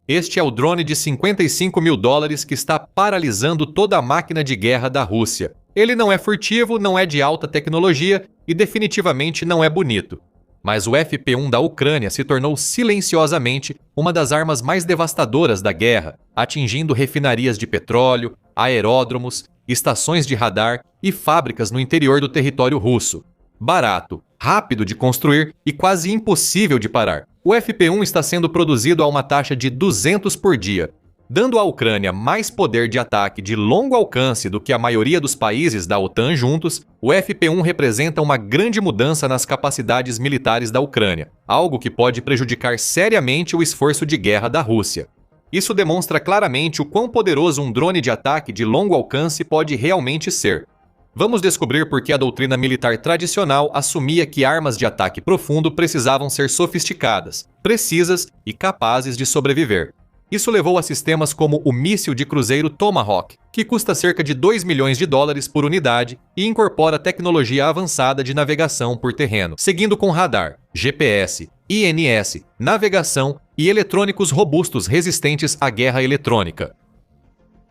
Este é o drone de 55 mil dólares que está paralisando toda a máquina de guerra da Rússia. Ele não é furtivo, não é de alta tecnologia e definitivamente não é bonito. Mas o FP1 da Ucrânia se tornou silenciosamente uma das armas mais devastadoras da guerra, atingindo refinarias de petróleo, aeródromos, estações de radar e fábricas no interior do território russo. Barato, rápido de construir e quase impossível de parar. O FP1 está sendo produzido a uma taxa de 200 por dia, dando à Ucrânia mais poder de ataque de longo alcance do que a maioria dos países da OTAN juntos. O FP1 representa uma grande mudança nas capacidades militares da Ucrânia, algo que pode prejudicar seriamente o esforço de guerra da Rússia. Isso demonstra claramente o quão poderoso um drone de ataque de longo alcance pode realmente ser. Vamos descobrir por que a doutrina militar tradicional assumia que armas de ataque profundo precisavam ser sofisticadas, precisas e capazes de sobreviver. Isso levou a sistemas como o míssil de cruzeiro Tomahawk, que custa cerca de 2 milhões de dólares por unidade e incorpora tecnologia avançada de navegação por terreno, seguindo com radar, GPS, INS, navegação e eletrônicos robustos resistentes à guerra eletrônica.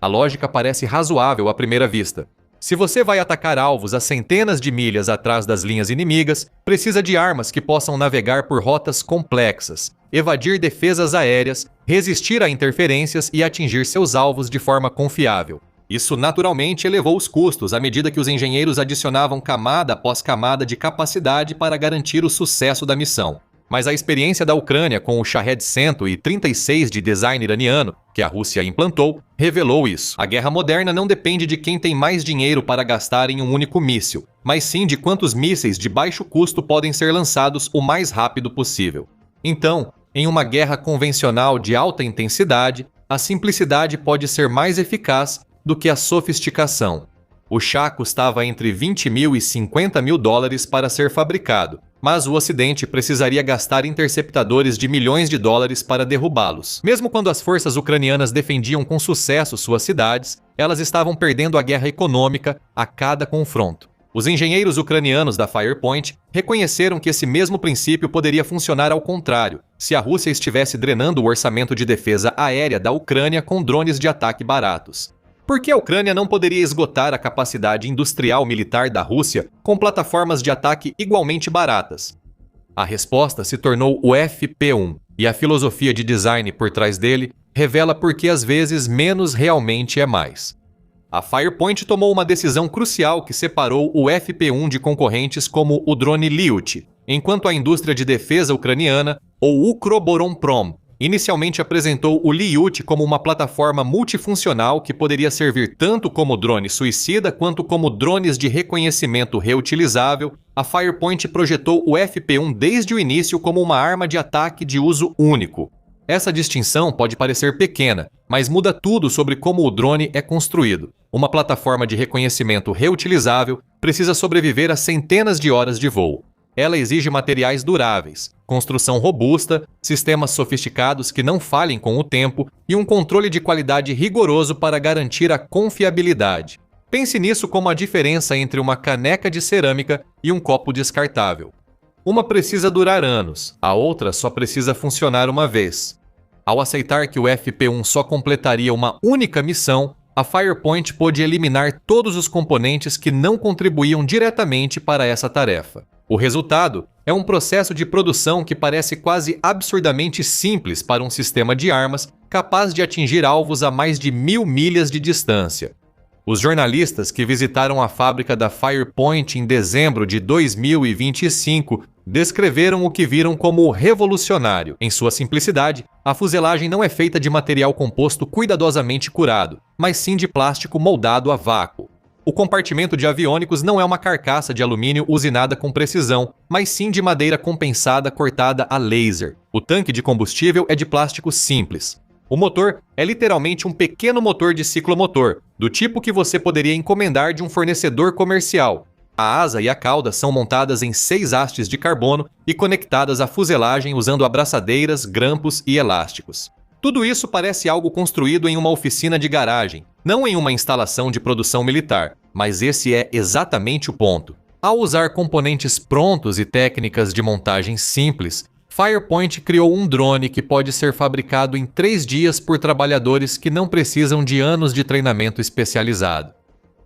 A lógica parece razoável à primeira vista. Se você vai atacar alvos a centenas de milhas atrás das linhas inimigas, precisa de armas que possam navegar por rotas complexas, evadir defesas aéreas, resistir a interferências e atingir seus alvos de forma confiável. Isso naturalmente elevou os custos à medida que os engenheiros adicionavam camada após camada de capacidade para garantir o sucesso da missão. Mas a experiência da Ucrânia com o Shahed-136 de design iraniano, que a Rússia implantou, revelou isso. A guerra moderna não depende de quem tem mais dinheiro para gastar em um único míssil, mas sim de quantos mísseis de baixo custo podem ser lançados o mais rápido possível. Então, em uma guerra convencional de alta intensidade, a simplicidade pode ser mais eficaz do que a sofisticação. O Shah custava entre 20 mil e 50 mil dólares para ser fabricado, mas o Ocidente precisaria gastar interceptadores de milhões de dólares para derrubá-los. Mesmo quando as forças ucranianas defendiam com sucesso suas cidades, elas estavam perdendo a guerra econômica a cada confronto. Os engenheiros ucranianos da Firepoint reconheceram que esse mesmo princípio poderia funcionar ao contrário, se a Rússia estivesse drenando o orçamento de defesa aérea da Ucrânia com drones de ataque baratos. Por que a Ucrânia não poderia esgotar a capacidade industrial militar da Rússia com plataformas de ataque igualmente baratas? A resposta se tornou o FP1, e a filosofia de design por trás dele revela por que às vezes menos realmente é mais. A Firepoint tomou uma decisão crucial que separou o FP1 de concorrentes como o drone Lyuty, enquanto a indústria de defesa ucraniana, ou Ukroboronprom, inicialmente apresentou o Lyuty como uma plataforma multifuncional que poderia servir tanto como drone suicida quanto como drones de reconhecimento reutilizável. A Firepoint projetou o FP1 desde o início como uma arma de ataque de uso único. Essa distinção pode parecer pequena, mas muda tudo sobre como o drone é construído. Uma plataforma de reconhecimento reutilizável precisa sobreviver a centenas de horas de voo. Ela exige materiais duráveis, construção robusta, sistemas sofisticados que não falhem com o tempo e um controle de qualidade rigoroso para garantir a confiabilidade. Pense nisso como a diferença entre uma caneca de cerâmica e um copo descartável. Uma precisa durar anos, a outra só precisa funcionar uma vez. Ao aceitar que o FP1 só completaria uma única missão, a Firepoint pôde eliminar todos os componentes que não contribuíam diretamente para essa tarefa. O resultado é um processo de produção que parece quase absurdamente simples para um sistema de armas capaz de atingir alvos a mais de 1000 milhas de distância. Os jornalistas que visitaram a fábrica da Firepoint em dezembro de 2025 descreveram o que viram como revolucionário. Em sua simplicidade, a fuselagem não é feita de material composto cuidadosamente curado, mas sim de plástico moldado a vácuo. O compartimento de aviônicos não é uma carcaça de alumínio usinada com precisão, mas sim de madeira compensada cortada a laser. O tanque de combustível é de plástico simples. O motor é literalmente um pequeno motor de ciclomotor, do tipo que você poderia encomendar de um fornecedor comercial. A asa e a cauda são montadas em 6 hastes de carbono e conectadas à fuselagem usando abraçadeiras, grampos e elásticos. Tudo isso parece algo construído em uma oficina de garagem, não em uma instalação de produção militar, mas esse é exatamente o ponto. Ao usar componentes prontos e técnicas de montagem simples, Firepoint criou um drone que pode ser fabricado em 3 dias por trabalhadores que não precisam de anos de treinamento especializado.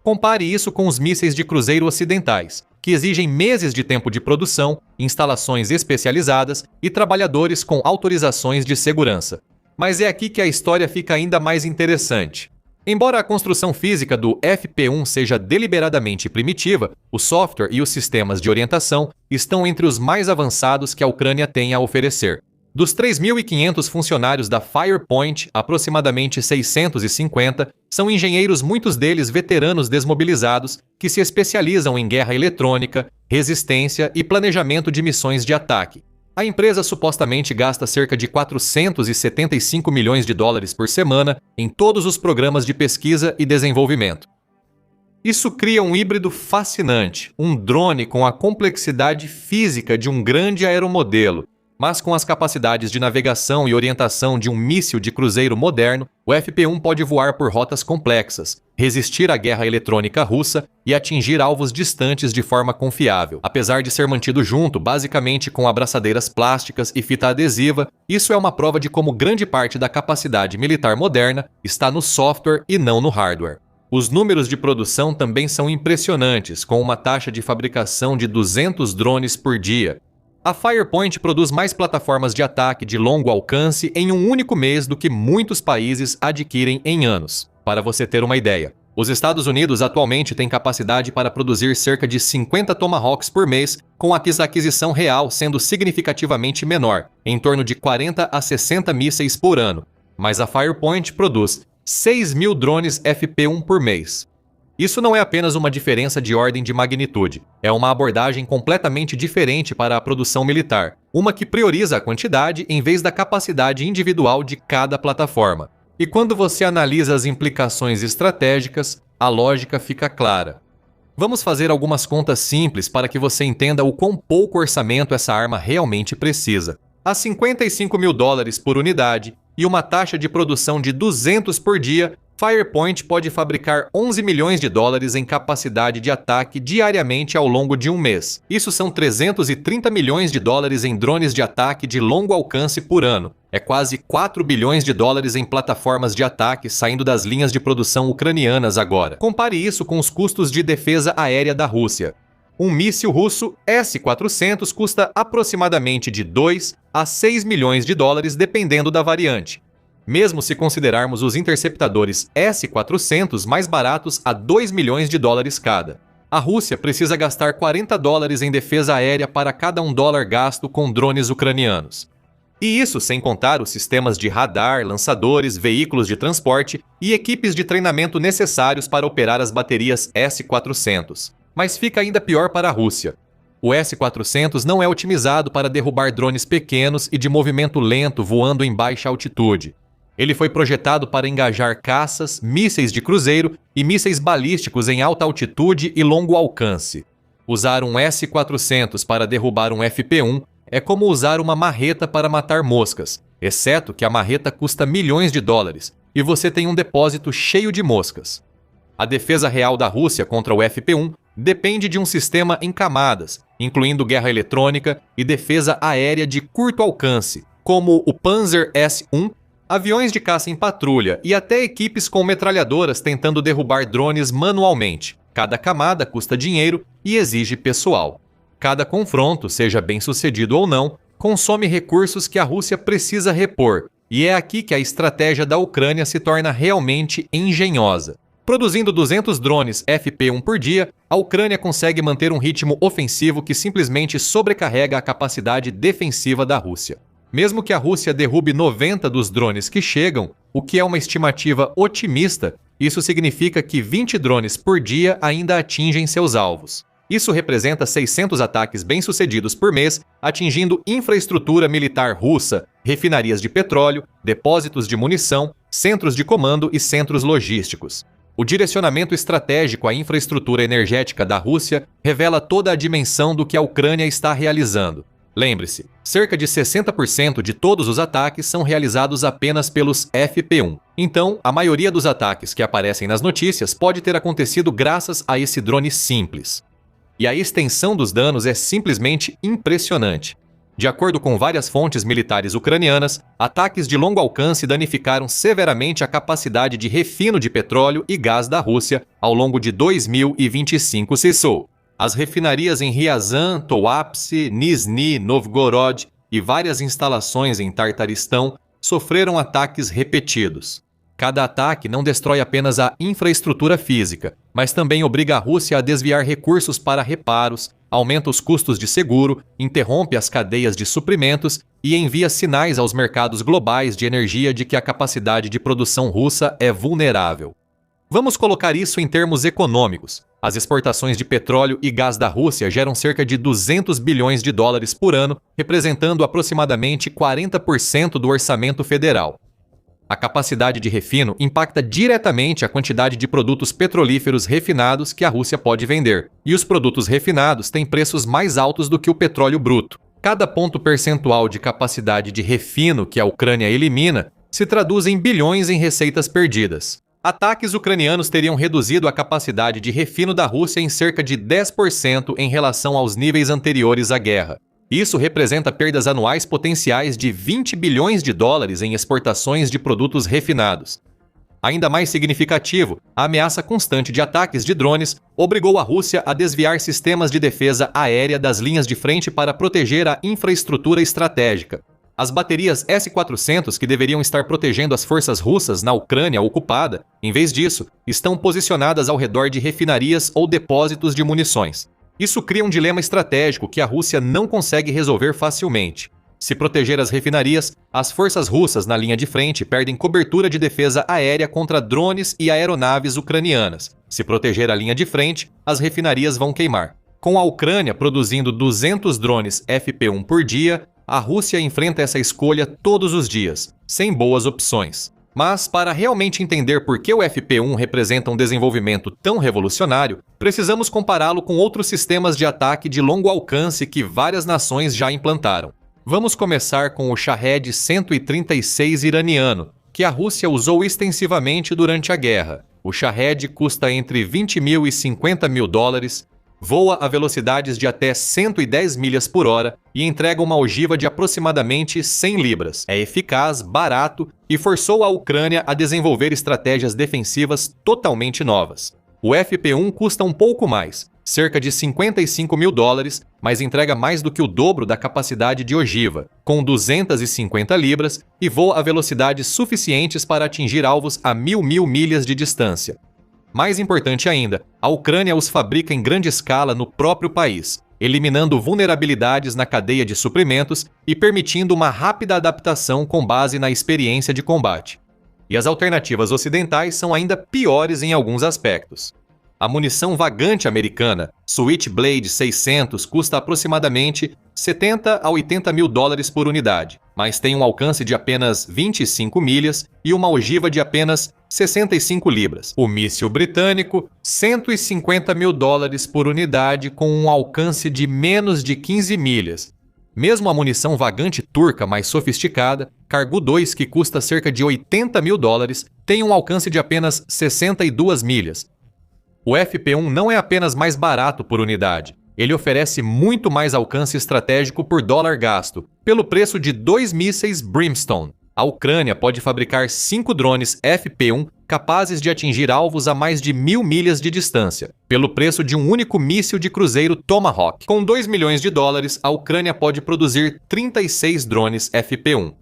Compare isso com os mísseis de cruzeiro ocidentais, que exigem meses de tempo de produção, instalações especializadas e trabalhadores com autorizações de segurança. Mas é aqui que a história fica ainda mais interessante. Embora a construção física do FP-1 seja deliberadamente primitiva, o software e os sistemas de orientação estão entre os mais avançados que a Ucrânia tem a oferecer. Dos 3.500 funcionários da Firepoint, aproximadamente 650 são engenheiros, muitos deles veteranos desmobilizados, que se especializam em guerra eletrônica, resistência e planejamento de missões de ataque. A empresa supostamente gasta cerca de 475 milhões de dólares por semana em todos os programas de pesquisa e desenvolvimento. Isso cria um híbrido fascinante, um drone com a complexidade física de um grande aeromodelo, mas com as capacidades de navegação e orientação de um míssil de cruzeiro moderno. O FP-1 pode voar por rotas complexas, resistir à guerra eletrônica russa e atingir alvos distantes de forma confiável. Apesar de ser mantido junto, basicamente com abraçadeiras plásticas e fita adesiva, isso é uma prova de como grande parte da capacidade militar moderna está no software e não no hardware. Os números de produção também são impressionantes, com uma taxa de fabricação de 200 drones por dia. A Firepoint produz mais plataformas de ataque de longo alcance em um único mês do que muitos países adquirem em anos. Para você ter uma ideia, os Estados Unidos atualmente têm capacidade para produzir cerca de 50 Tomahawks por mês, com a aquisição real sendo significativamente menor, em torno de 40 a 60 mísseis por ano. Mas a Firepoint produz 6.000 drones FP-1 por mês. Isso não é apenas uma diferença de ordem de magnitude, é uma abordagem completamente diferente para a produção militar, uma que prioriza a quantidade em vez da capacidade individual de cada plataforma. E quando você analisa as implicações estratégicas, a lógica fica clara. Vamos fazer algumas contas simples para que você entenda o quão pouco orçamento essa arma realmente precisa. A 55 mil dólares por unidade e uma taxa de produção de 200 por dia, Firepoint pode fabricar 11 milhões de dólares em capacidade de ataque diariamente ao longo de um mês. Isso são 330 milhões de dólares em drones de ataque de longo alcance por ano. É quase 4 bilhões de dólares em plataformas de ataque saindo das linhas de produção ucranianas agora. Compare isso com os custos de defesa aérea da Rússia. Um míssil russo S-400 custa aproximadamente de 2 a 6 milhões de dólares, dependendo da variante. Mesmo se considerarmos os interceptadores S-400 mais baratos a 2 milhões de dólares cada. A Rússia precisa gastar 40 dólares em defesa aérea para cada $1 gasto com drones ucranianos. E isso sem contar os sistemas de radar, lançadores, veículos de transporte e equipes de treinamento necessários para operar as baterias S-400. Mas fica ainda pior para a Rússia. O S-400 não é otimizado para derrubar drones pequenos e de movimento lento voando em baixa altitude. Ele foi projetado para engajar caças, mísseis de cruzeiro e mísseis balísticos em alta altitude e longo alcance. Usar um S-400 para derrubar um FP-1 é como usar uma marreta para matar moscas, exceto que a marreta custa milhões de dólares e você tem um depósito cheio de moscas. A defesa real da Rússia contra o FP-1 depende de um sistema em camadas, incluindo guerra eletrônica e defesa aérea de curto alcance, como o Panzer S-1, aviões de caça em patrulha e até equipes com metralhadoras tentando derrubar drones manualmente. Cada camada custa dinheiro e exige pessoal. Cada confronto, seja bem sucedido ou não, consome recursos que a Rússia precisa repor, e é aqui que a estratégia da Ucrânia se torna realmente engenhosa. Produzindo 200 drones FP-1 por dia, a Ucrânia consegue manter um ritmo ofensivo que simplesmente sobrecarrega a capacidade defensiva da Rússia. Mesmo que a Rússia derrube 90 dos drones que chegam, o que é uma estimativa otimista, isso significa que 20 drones por dia ainda atingem seus alvos. Isso representa 600 ataques bem-sucedidos por mês, atingindo infraestrutura militar russa, refinarias de petróleo, depósitos de munição, centros de comando e centros logísticos. O direcionamento estratégico à infraestrutura energética da Rússia revela toda a dimensão do que a Ucrânia está realizando. Lembre-se, cerca de 60% de todos os ataques são realizados apenas pelos FP-1. Então, a maioria dos ataques que aparecem nas notícias pode ter acontecido graças a esse drone simples. E a extensão dos danos é simplesmente impressionante. De acordo com várias fontes militares ucranianas, ataques de longo alcance danificaram severamente a capacidade de refino de petróleo e gás da Rússia ao longo de 2025, cessou. As refinarias em Ryazan, Toapse, Nizhny Novgorod e várias instalações em Tartaristão sofreram ataques repetidos. Cada ataque não destrói apenas a infraestrutura física, mas também obriga a Rússia a desviar recursos para reparos, aumenta os custos de seguro, interrompe as cadeias de suprimentos e envia sinais aos mercados globais de energia de que a capacidade de produção russa é vulnerável. Vamos colocar isso em termos econômicos. As exportações de petróleo e gás da Rússia geram cerca de 200 bilhões de dólares por ano, representando aproximadamente 40% do orçamento federal. A capacidade de refino impacta diretamente a quantidade de produtos petrolíferos refinados que a Rússia pode vender, e os produtos refinados têm preços mais altos do que o petróleo bruto. Cada ponto percentual de capacidade de refino que a Ucrânia elimina se traduz em bilhões em receitas perdidas. Ataques ucranianos teriam reduzido a capacidade de refino da Rússia em cerca de 10% em relação aos níveis anteriores à guerra. Isso representa perdas anuais potenciais de 20 bilhões de dólares em exportações de produtos refinados. Ainda mais significativo, a ameaça constante de ataques de drones obrigou a Rússia a desviar sistemas de defesa aérea das linhas de frente para proteger a infraestrutura estratégica. As baterias S-400 que deveriam estar protegendo as forças russas na Ucrânia ocupada, em vez disso, estão posicionadas ao redor de refinarias ou depósitos de munições. Isso cria um dilema estratégico que a Rússia não consegue resolver facilmente. Se proteger as refinarias, as forças russas na linha de frente perdem cobertura de defesa aérea contra drones e aeronaves ucranianas. Se proteger a linha de frente, as refinarias vão queimar. Com a Ucrânia produzindo 200 drones FP1 por dia, a Rússia enfrenta essa escolha todos os dias, sem boas opções. Mas, para realmente entender por que o FP1 representa um desenvolvimento tão revolucionário, precisamos compará-lo com outros sistemas de ataque de longo alcance que várias nações já implantaram. Vamos começar com o Shahed 136 iraniano, que a Rússia usou extensivamente durante a guerra. O Shahed custa entre 20 mil e 50 mil dólares, voa a velocidades de até 110 milhas por hora e entrega uma ogiva de aproximadamente 100 libras. É eficaz, barato e forçou a Ucrânia a desenvolver estratégias defensivas totalmente novas. O FP1 custa um pouco mais, cerca de 55 mil dólares, mas entrega mais do que o dobro da capacidade de ogiva, com 250 libras e voa a velocidades suficientes para atingir alvos a 1.000 milhas de distância. Mais importante ainda, a Ucrânia os fabrica em grande escala no próprio país, eliminando vulnerabilidades na cadeia de suprimentos e permitindo uma rápida adaptação com base na experiência de combate. E as alternativas ocidentais são ainda piores em alguns aspectos. A munição vagante americana, Switchblade 600, custa aproximadamente 70 a 80 mil dólares por unidade, mas tem um alcance de apenas 25 milhas e uma ogiva de apenas 65 libras. O míssil britânico, 150 mil dólares por unidade com um alcance de menos de 15 milhas. Mesmo a munição vagante turca mais sofisticada, Kargu 2, que custa cerca de 80 mil dólares, tem um alcance de apenas 62 milhas. O FP1 não é apenas mais barato por unidade, ele oferece muito mais alcance estratégico por dólar gasto, pelo preço de 2 mísseis Brimstone. A Ucrânia pode fabricar 5 drones FP1 capazes de atingir alvos a mais de 1.000 milhas de distância, pelo preço de um único míssil de cruzeiro Tomahawk. Com 2 milhões de dólares, a Ucrânia pode produzir 36 drones FP1.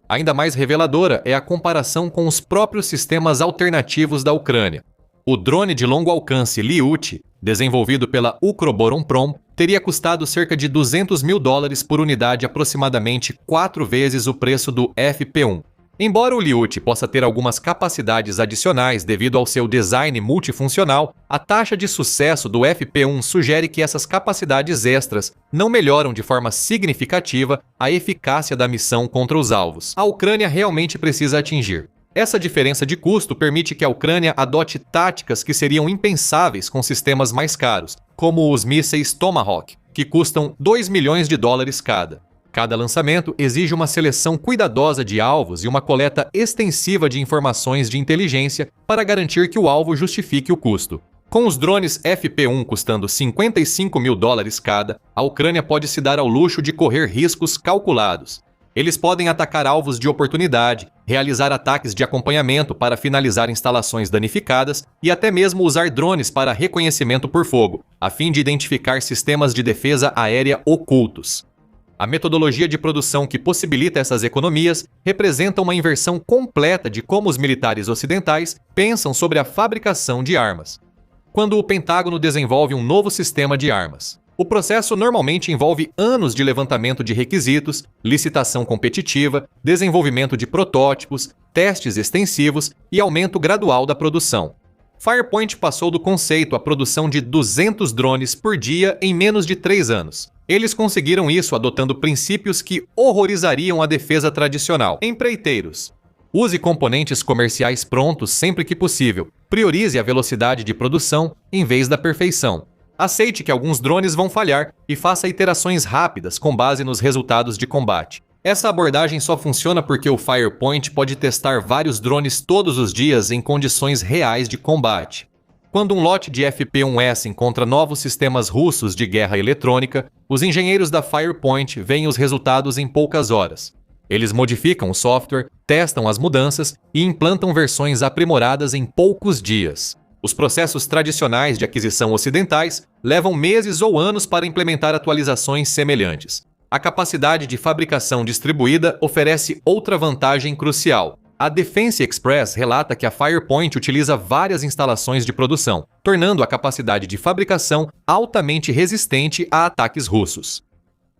Ainda mais reveladora é a comparação com os próprios sistemas alternativos da Ucrânia. O drone de longo alcance Lyuty, desenvolvido pela Ukroboronprom, teria custado cerca de 200 mil dólares por unidade, aproximadamente 4 vezes o preço do FP1. Embora o Lyuty possa ter algumas capacidades adicionais devido ao seu design multifuncional, a taxa de sucesso do FP1 sugere que essas capacidades extras não melhoram de forma significativa a eficácia da missão contra os alvos. A Ucrânia realmente precisa atingir. Essa diferença de custo permite que a Ucrânia adote táticas que seriam impensáveis com sistemas mais caros, como os mísseis Tomahawk, que custam 2 milhões de dólares cada. Cada lançamento exige uma seleção cuidadosa de alvos e uma coleta extensiva de informações de inteligência para garantir que o alvo justifique o custo. Com os drones FP1 custando 55 mil dólares cada, a Ucrânia pode se dar ao luxo de correr riscos calculados. Eles podem atacar alvos de oportunidade, realizar ataques de acompanhamento para finalizar instalações danificadas e até mesmo usar drones para reconhecimento por fogo, a fim de identificar sistemas de defesa aérea ocultos. A metodologia de produção que possibilita essas economias representa uma inversão completa de como os militares ocidentais pensam sobre a fabricação de armas. Quando o Pentágono desenvolve um novo sistema de armas, o processo normalmente envolve anos de levantamento de requisitos, licitação competitiva, desenvolvimento de protótipos, testes extensivos e aumento gradual da produção. Firepoint passou do conceito à produção de 200 drones por dia em menos de 3 anos. Eles conseguiram isso adotando princípios que horrorizariam a defesa tradicional. Empreiteiros: use componentes comerciais prontos sempre que possível. Priorize a velocidade de produção em vez da perfeição. Aceite que alguns drones vão falhar e faça iterações rápidas com base nos resultados de combate. Essa abordagem só funciona porque o Firepoint pode testar vários drones todos os dias em condições reais de combate. Quando um lote de FP1S encontra novos sistemas russos de guerra eletrônica, os engenheiros da Firepoint veem os resultados em poucas horas. Eles modificam o software, testam as mudanças e implantam versões aprimoradas em poucos dias. Os processos tradicionais de aquisição ocidentais levam meses ou anos para implementar atualizações semelhantes. A capacidade de fabricação distribuída oferece outra vantagem crucial. A Defense Express relata que a Firepoint utiliza várias instalações de produção, tornando a capacidade de fabricação altamente resistente a ataques russos.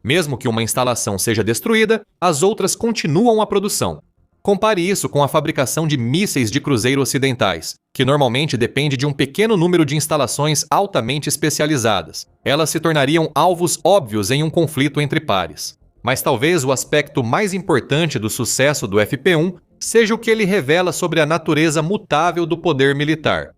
Mesmo que uma instalação seja destruída, as outras continuam a produção. Compare isso com a fabricação de mísseis de cruzeiro ocidentais, que normalmente depende de um pequeno número de instalações altamente especializadas. Elas se tornariam alvos óbvios em um conflito entre pares. Mas talvez o aspecto mais importante do sucesso do FP1 seja o que ele revela sobre a natureza mutável do poder militar.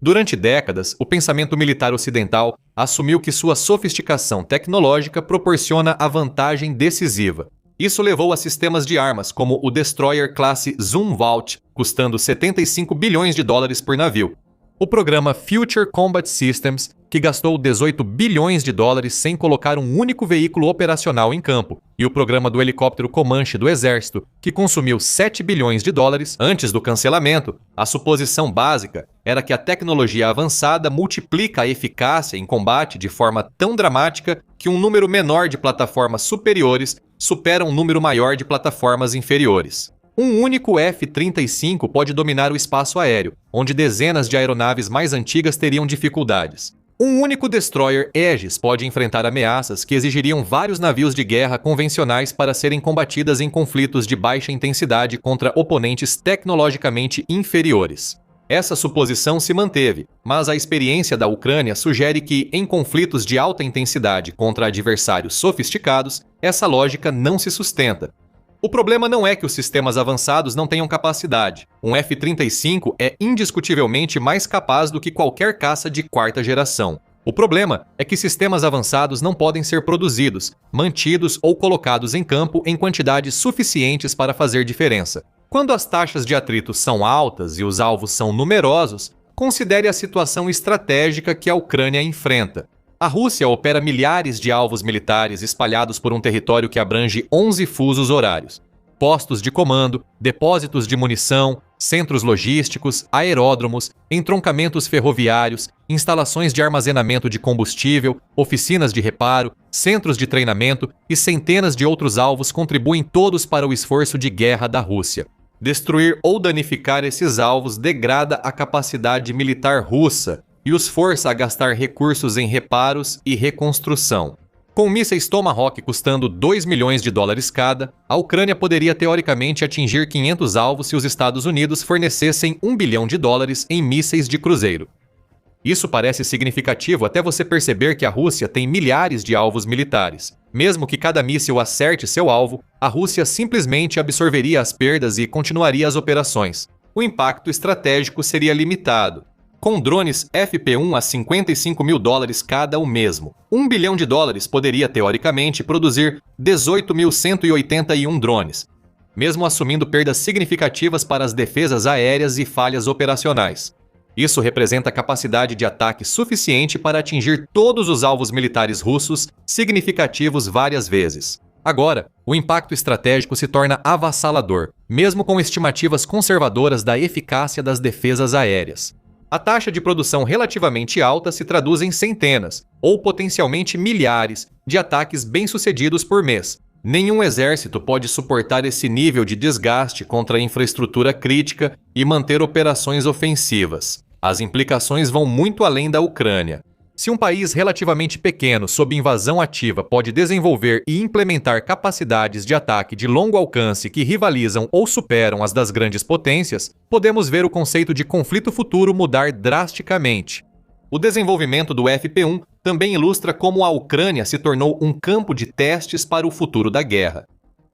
Durante décadas, o pensamento militar ocidental assumiu que sua sofisticação tecnológica proporciona a vantagem decisiva. Isso levou a sistemas de armas como o Destroyer classe Zumwalt, custando 75 bilhões de dólares por navio. O programa Future Combat Systems, que gastou 18 bilhões de dólares sem colocar um único veículo operacional em campo, e o programa do helicóptero Comanche do Exército, que consumiu 7 bilhões de dólares antes do cancelamento. A suposição básica era que a tecnologia avançada multiplica a eficácia em combate de forma tão dramática que um número menor de plataformas superiores supera um número maior de plataformas inferiores. Um único F-35 pode dominar o espaço aéreo, onde dezenas de aeronaves mais antigas teriam dificuldades. Um único destroyer Aegis pode enfrentar ameaças que exigiriam vários navios de guerra convencionais para serem combatidas em conflitos de baixa intensidade contra oponentes tecnologicamente inferiores. Essa suposição se manteve, mas a experiência da Ucrânia sugere que, em conflitos de alta intensidade contra adversários sofisticados, essa lógica não se sustenta. O problema não é que os sistemas avançados não tenham capacidade. Um F-35 é indiscutivelmente mais capaz do que qualquer caça de quarta geração. O problema é que sistemas avançados não podem ser produzidos, mantidos ou colocados em campo em quantidades suficientes para fazer diferença. Quando as taxas de atrito são altas e os alvos são numerosos, considere a situação estratégica que a Ucrânia enfrenta. A Rússia opera milhares de alvos militares espalhados por um território que abrange 11 fusos horários. Postos de comando, depósitos de munição, centros logísticos, aeródromos, entroncamentos ferroviários, instalações de armazenamento de combustível, oficinas de reparo, centros de treinamento e centenas de outros alvos contribuem todos para o esforço de guerra da Rússia. Destruir ou danificar esses alvos degrada a capacidade militar russa e os força a gastar recursos em reparos e reconstrução. Com mísseis Tomahawk custando 2 milhões de dólares cada, a Ucrânia poderia teoricamente atingir 500 alvos se os Estados Unidos fornecessem 1 bilhão de dólares em mísseis de cruzeiro. Isso parece significativo até você perceber que a Rússia tem milhares de alvos militares. Mesmo que cada míssil acerte seu alvo, a Rússia simplesmente absorveria as perdas e continuaria as operações. O impacto estratégico seria limitado. Com drones FP1 a 55 mil dólares cada o mesmo, 1 bilhão de dólares poderia teoricamente produzir 18.181 drones, mesmo assumindo perdas significativas para as defesas aéreas e falhas operacionais. Isso representa capacidade de ataque suficiente para atingir todos os alvos militares russos significativos várias vezes. Agora, o impacto estratégico se torna avassalador, mesmo com estimativas conservadoras da eficácia das defesas aéreas. A taxa de produção relativamente alta se traduz em centenas, ou potencialmente milhares, de ataques bem-sucedidos por mês. Nenhum exército pode suportar esse nível de desgaste contra a infraestrutura crítica e manter operações ofensivas. As implicações vão muito além da Ucrânia. Se um país relativamente pequeno, sob invasão ativa, pode desenvolver e implementar capacidades de ataque de longo alcance que rivalizam ou superam as das grandes potências, podemos ver o conceito de conflito futuro mudar drasticamente. O desenvolvimento do FP-1 também ilustra como a Ucrânia se tornou um campo de testes para o futuro da guerra.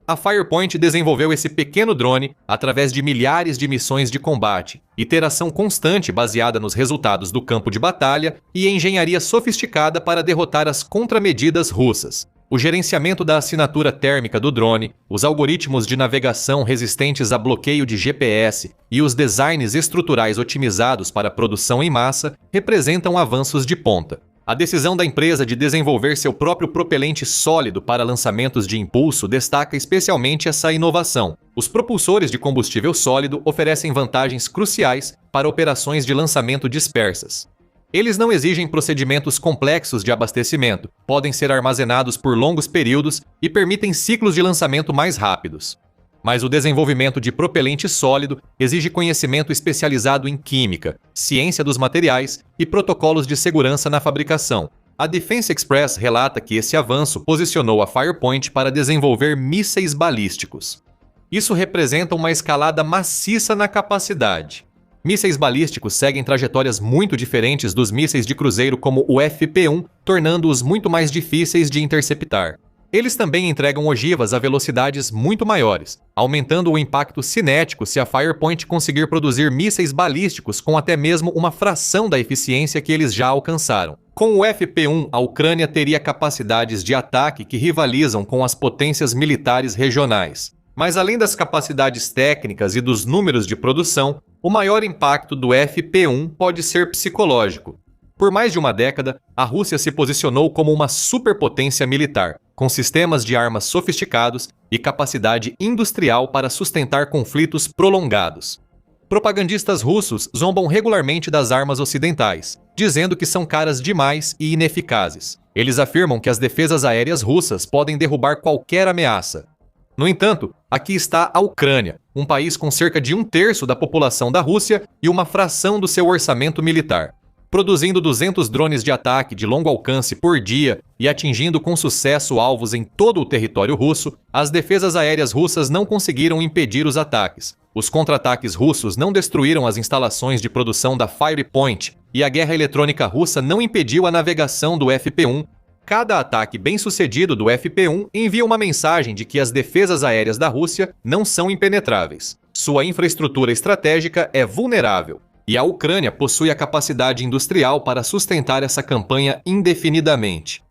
A Firepoint desenvolveu esse pequeno drone através de milhares de missões de combate, iteração constante baseada nos resultados do campo de batalha e engenharia sofisticada para derrotar as contramedidas russas. O gerenciamento da assinatura térmica do drone, os algoritmos de navegação resistentes a bloqueio de GPS e os designs estruturais otimizados para produção em massa representam avanços de ponta. A decisão da empresa de desenvolver seu próprio propelente sólido para lançamentos de impulso destaca especialmente essa inovação. Os propulsores de combustível sólido oferecem vantagens cruciais para operações de lançamento dispersas. Eles não exigem procedimentos complexos de abastecimento, podem ser armazenados por longos períodos e permitem ciclos de lançamento mais rápidos. Mas o desenvolvimento de propelente sólido exige conhecimento especializado em química, ciência dos materiais e protocolos de segurança na fabricação. A Defense Express relata que esse avanço posicionou a Firepoint para desenvolver mísseis balísticos. Isso representa uma escalada maciça na capacidade. Mísseis balísticos seguem trajetórias muito diferentes dos mísseis de cruzeiro como o FP-1, tornando-os muito mais difíceis de interceptar. Eles também entregam ogivas a velocidades muito maiores, aumentando o impacto cinético se a Firepoint conseguir produzir mísseis balísticos com até mesmo uma fração da eficiência que eles já alcançaram. Com o FP-1, a Ucrânia teria capacidades de ataque que rivalizam com as potências militares regionais. Mas além das capacidades técnicas e dos números de produção, o maior impacto do FP-1 pode ser psicológico. Por mais de uma década, a Rússia se posicionou como uma superpotência militar, com sistemas de armas sofisticados e capacidade industrial para sustentar conflitos prolongados. Propagandistas russos zombam regularmente das armas ocidentais, dizendo que são caras demais e ineficazes. Eles afirmam que as defesas aéreas russas podem derrubar qualquer ameaça. No entanto, aqui está a Ucrânia, um país com cerca de 1/3 da população da Rússia e uma fração do seu orçamento militar. Produzindo 200 drones de ataque de longo alcance por dia e atingindo com sucesso alvos em todo o território russo, as defesas aéreas russas não conseguiram impedir os ataques. Os contra-ataques russos não destruíram as instalações de produção da Firepoint e a guerra eletrônica russa não impediu a navegação do FP-1. Cada ataque bem-sucedido do FP-1 envia uma mensagem de que as defesas aéreas da Rússia não são impenetráveis. Sua infraestrutura estratégica é vulnerável. E a Ucrânia possui a capacidade industrial para sustentar essa campanha indefinidamente.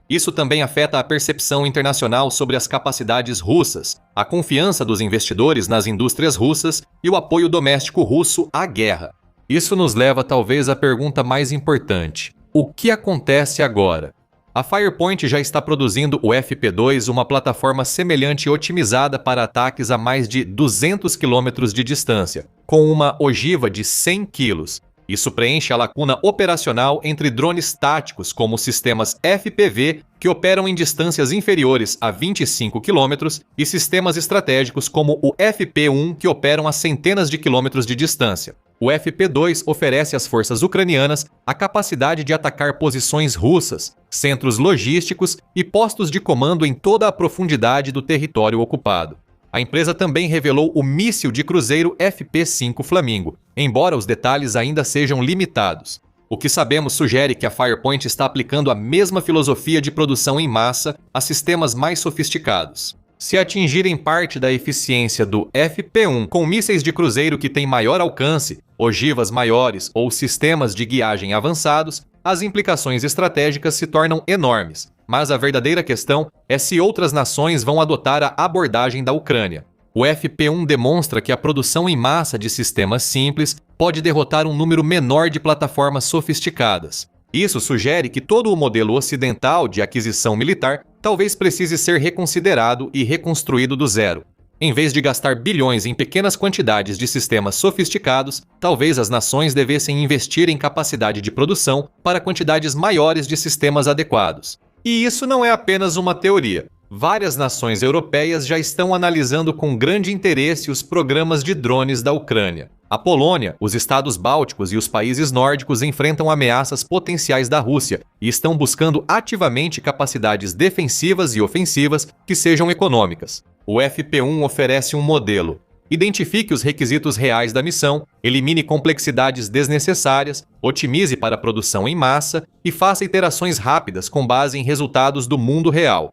Isso também afeta a percepção internacional sobre as capacidades russas, a confiança dos investidores nas indústrias russas e o apoio doméstico russo à guerra. Isso nos leva talvez à pergunta mais importante: o que acontece agora? A Firepoint já está produzindo o FP-2, uma plataforma semelhante e otimizada para ataques a mais de 200 km de distância, com uma ogiva de 100 kg. Isso preenche a lacuna operacional entre drones táticos como os sistemas FPV, que operam em distâncias inferiores a 25 km, e sistemas estratégicos como o FP-1, que operam a centenas de quilômetros de distância. O FP-2 oferece às forças ucranianas a capacidade de atacar posições russas, centros logísticos e postos de comando em toda a profundidade do território ocupado. A empresa também revelou o míssil de cruzeiro FP-5 Flamingo, embora os detalhes ainda sejam limitados. O que sabemos sugere que a Firepoint está aplicando a mesma filosofia de produção em massa a sistemas mais sofisticados. Se atingirem parte da eficiência do FP-1 com mísseis de cruzeiro que têm maior alcance, ogivas maiores ou sistemas de guiagem avançados, as implicações estratégicas se tornam enormes. Mas a verdadeira questão é se outras nações vão adotar a abordagem da Ucrânia. O FP-1 demonstra que a produção em massa de sistemas simples pode derrotar um número menor de plataformas sofisticadas. Isso sugere que todo o modelo ocidental de aquisição militar talvez precise ser reconsiderado e reconstruído do zero. Em vez de gastar bilhões em pequenas quantidades de sistemas sofisticados, talvez as nações devessem investir em capacidade de produção para quantidades maiores de sistemas adequados. E isso não é apenas uma teoria. Várias nações europeias já estão analisando com grande interesse os programas de drones da Ucrânia. A Polônia, os estados bálticos e os países nórdicos enfrentam ameaças potenciais da Rússia e estão buscando ativamente capacidades defensivas e ofensivas que sejam econômicas. O FP1 oferece um modelo. Identifique os requisitos reais da missão, elimine complexidades desnecessárias, otimize para a produção em massa e faça iterações rápidas com base em resultados do mundo real.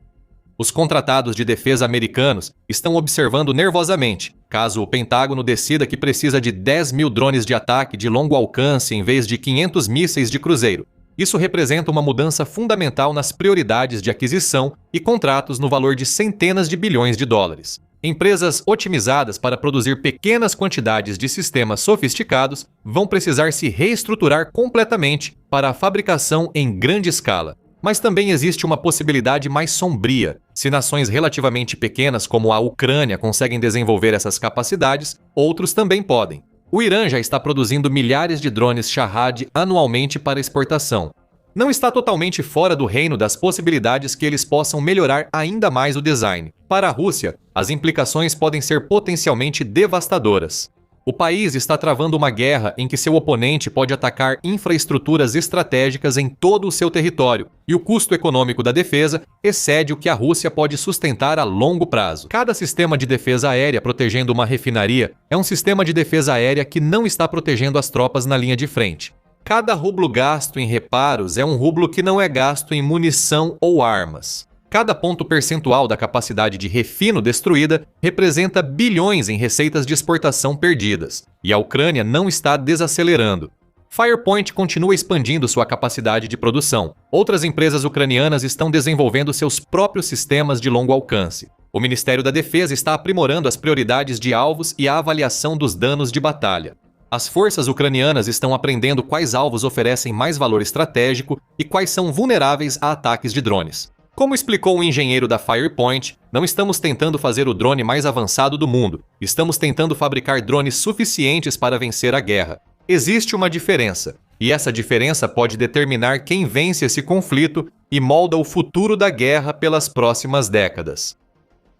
Os contratados de defesa americanos estão observando nervosamente, caso o Pentágono decida que precisa de 10 mil drones de ataque de longo alcance em vez de 500 mísseis de cruzeiro. Isso representa uma mudança fundamental nas prioridades de aquisição e contratos no valor de centenas de bilhões de dólares. Empresas otimizadas para produzir pequenas quantidades de sistemas sofisticados vão precisar se reestruturar completamente para a fabricação em grande escala. Mas também existe uma possibilidade mais sombria. Se nações relativamente pequenas como a Ucrânia conseguem desenvolver essas capacidades, outros também podem. O Irã já está produzindo milhares de drones Shahed anualmente para exportação. Não está totalmente fora do reino das possibilidades que eles possam melhorar ainda mais o design. Para a Rússia, as implicações podem ser potencialmente devastadoras. O país está travando uma guerra em que seu oponente pode atacar infraestruturas estratégicas em todo o seu território, e o custo econômico da defesa excede o que a Rússia pode sustentar a longo prazo. Cada sistema de defesa aérea protegendo uma refinaria é um sistema de defesa aérea que não está protegendo as tropas na linha de frente. Cada rublo gasto em reparos é um rublo que não é gasto em munição ou armas. Cada ponto percentual da capacidade de refino destruída representa bilhões em receitas de exportação perdidas, e a Ucrânia não está desacelerando. Firepoint continua expandindo sua capacidade de produção. Outras empresas ucranianas estão desenvolvendo seus próprios sistemas de longo alcance. O Ministério da Defesa está aprimorando as prioridades de alvos e a avaliação dos danos de batalha. As forças ucranianas estão aprendendo quais alvos oferecem mais valor estratégico e quais são vulneráveis a ataques de drones. Como explicou o engenheiro da Firepoint, não estamos tentando fazer o drone mais avançado do mundo, estamos tentando fabricar drones suficientes para vencer a guerra. Existe uma diferença, e essa diferença pode determinar quem vence esse conflito e molda o futuro da guerra pelas próximas décadas.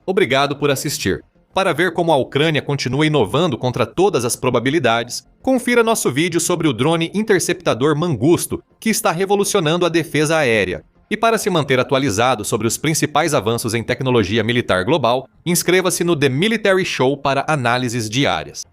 Obrigado por assistir. Para ver como a Ucrânia continua inovando contra todas as probabilidades, confira nosso vídeo sobre o drone interceptador Mangusto, que está revolucionando a defesa aérea. E para se manter atualizado sobre os principais avanços em tecnologia militar global, inscreva-se no The Military Show para análises diárias.